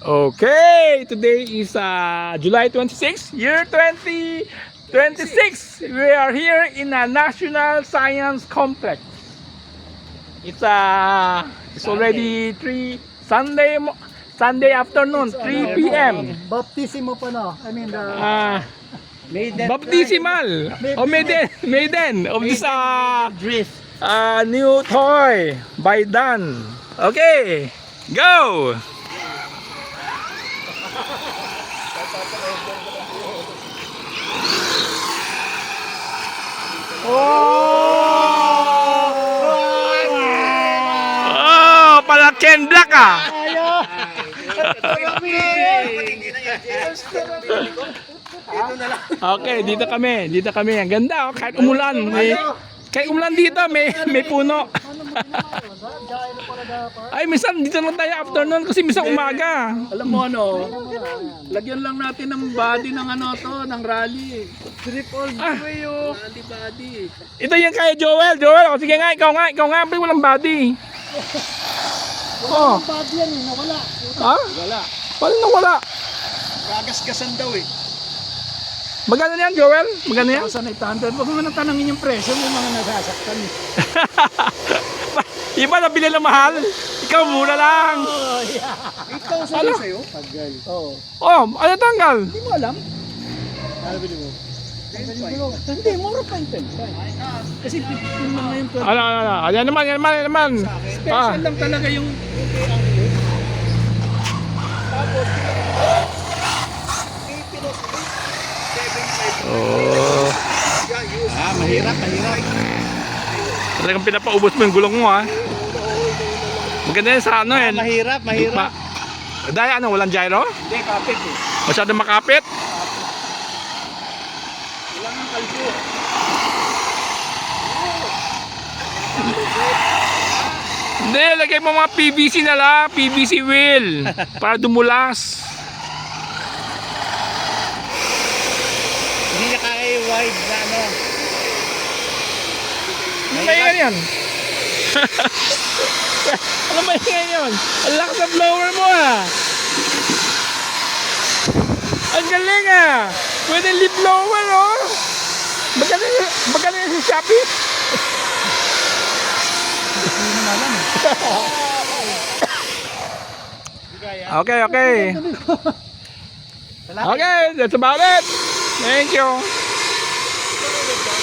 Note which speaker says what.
Speaker 1: Okay, today is July 26, year 2026. We are here in a National Science Complex. It's already Sunday afternoon, 3 p.m.
Speaker 2: Baptismo pa no. I mean the
Speaker 1: Baptismal o maiden of this
Speaker 2: drift.
Speaker 1: new toy by Dan. Okay, go. Oh, pala Ken Black Okay, dito kami. Ang ganda, kahit umulan, dito, may puno. Ay, minsan dito lang tayo afternoon kasi minsan umaga.
Speaker 3: Alam mo ano, lagyan lang natin ng body ng ng rally. Strip all the way yung rally body.
Speaker 1: Ito yung kay Joel. O, sige nga, ikaw nga, pero walang body. Oh.
Speaker 2: Bad yan eh, nawala.
Speaker 1: Ha?
Speaker 3: Wala.
Speaker 1: Paano nawala?
Speaker 3: Gagasgasan daw eh.
Speaker 1: Magkano yan, Joel? Magkano yan?
Speaker 3: 1,800. Huwag mo nang tanongin yung presyo, may mga nasasaktan eh.
Speaker 1: Iba nabili na mahal. Ikaw mura lang.
Speaker 3: Ikaw
Speaker 1: Ano?
Speaker 3: sa'yo? Tagal. Oo.
Speaker 1: Oh, ano tanggal?
Speaker 3: Hindi mo alam? Ano bili mo? Hindi, mura pa yung 10. Kasi 15 man na yung 12.
Speaker 1: Ano. Ayan naman.
Speaker 3: Special lang talaga yung
Speaker 1: Oh.
Speaker 3: mahirap.
Speaker 1: Talagang pinapaubos mo yung gulong mo Maganda yan sa
Speaker 3: Mahirap.
Speaker 1: Dahil walang gyro?
Speaker 3: Hindi, kapit eh.
Speaker 1: Masyadong makapit?
Speaker 3: Wala nang kalbo.
Speaker 1: Hindi, lagay mo mga PVC na lang, PVC wheel para dumulas.
Speaker 3: Hindi niya kaya wide na
Speaker 1: Ano ba yan? Ano ba yan? Ang lakas ng blower mo Ang galing Pwede leaf blower Magkano yung sa Shopee? Okay. Okay, that's about it. Thank you.